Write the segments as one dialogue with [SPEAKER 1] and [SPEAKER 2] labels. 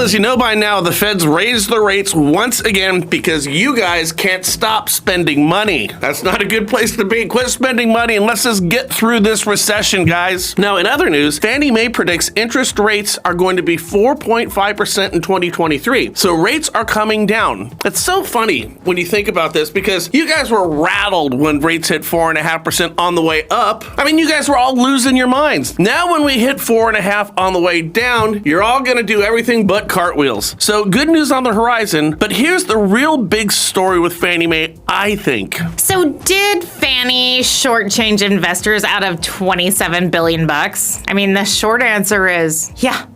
[SPEAKER 1] as you know by now, the Feds raised the rates once again because you guys can't stop spending money. That's not a good place to be. Quit spending money and let's just get through this recession, guys. Now, in other news, Fannie Mae predicts interest rates are going to be 4.5% in 2023. So rates are coming down. It's so funny when you think about this because you guys were rattled when rates hit 4.5% on the way up. I mean, you guys were all losing your minds. Now, when we hit 4.5% on the way down, you're all going to do everything but cartwheels. So good news on the horizon, but here's the real big story with Fannie Mae, I think.
[SPEAKER 2] So did Fannie shortchange investors out of $27 billion? I mean, the short answer is yeah.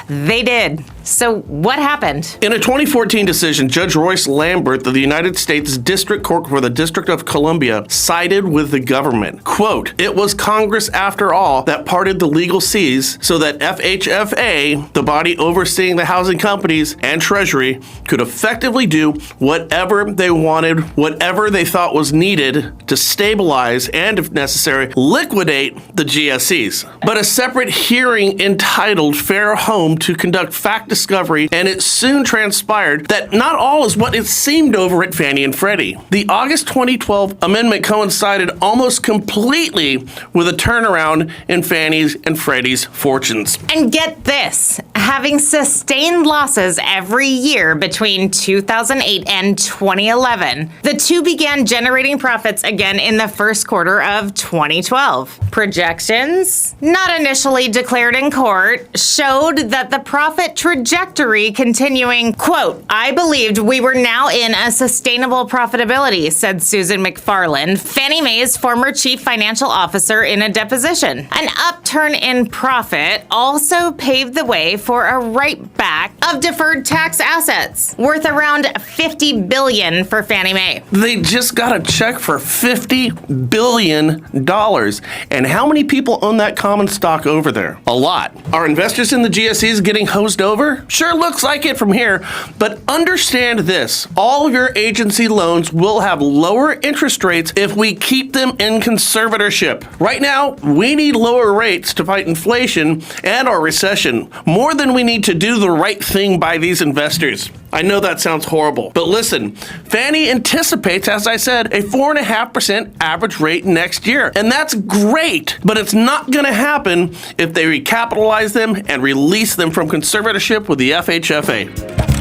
[SPEAKER 2] They did. So what happened?
[SPEAKER 1] In a 2014 decision, Judge Royce Lambert of the United States District Court for the District of Columbia sided with the government. Quote, "It was Congress, after all, that parted the legal seas so that FHFA, the body overseeing the housing companies, and Treasury could effectively do whatever they wanted, whatever they thought was needed to stabilize and, if necessary, liquidate the GSEs. But a separate hearing entitled Fair Home to conduct fact discovery, and it soon transpired that not all is what it seemed over at Fannie and Freddie. The August 2012 amendment coincided almost completely with a turnaround in Fannie's and Freddie's fortunes."
[SPEAKER 2] And get this, having sustained losses every year between 2008 and 2011, the two began generating profits again in the first quarter of 2012. Projections, not initially declared in court, showed that the profit trajectory continuing, quote, "I believed we were now in a sustainable profitability," said Susan McFarland, Fannie Mae's former chief financial officer, in a deposition. An upturn in profit also paved the way for a write-back of deferred tax assets, worth around $50 billion for Fannie Mae.
[SPEAKER 1] They just got a check for $50 billion. And how many people own that common stock over there? A lot. Are investors in the GSEs getting hosed over? Sure looks like it from here, but understand this. All of your agency loans will have lower interest rates if we keep them in conservatorship. Right now, we need lower rates to fight inflation and our recession, more than we need to do the right thing by these investors. I know that sounds horrible, but listen, Fannie anticipates, as I said, a 4.5% average rate next year. And that's great, but it's not going to happen if they recapitalize them and release them from conservatorship with the FHFA.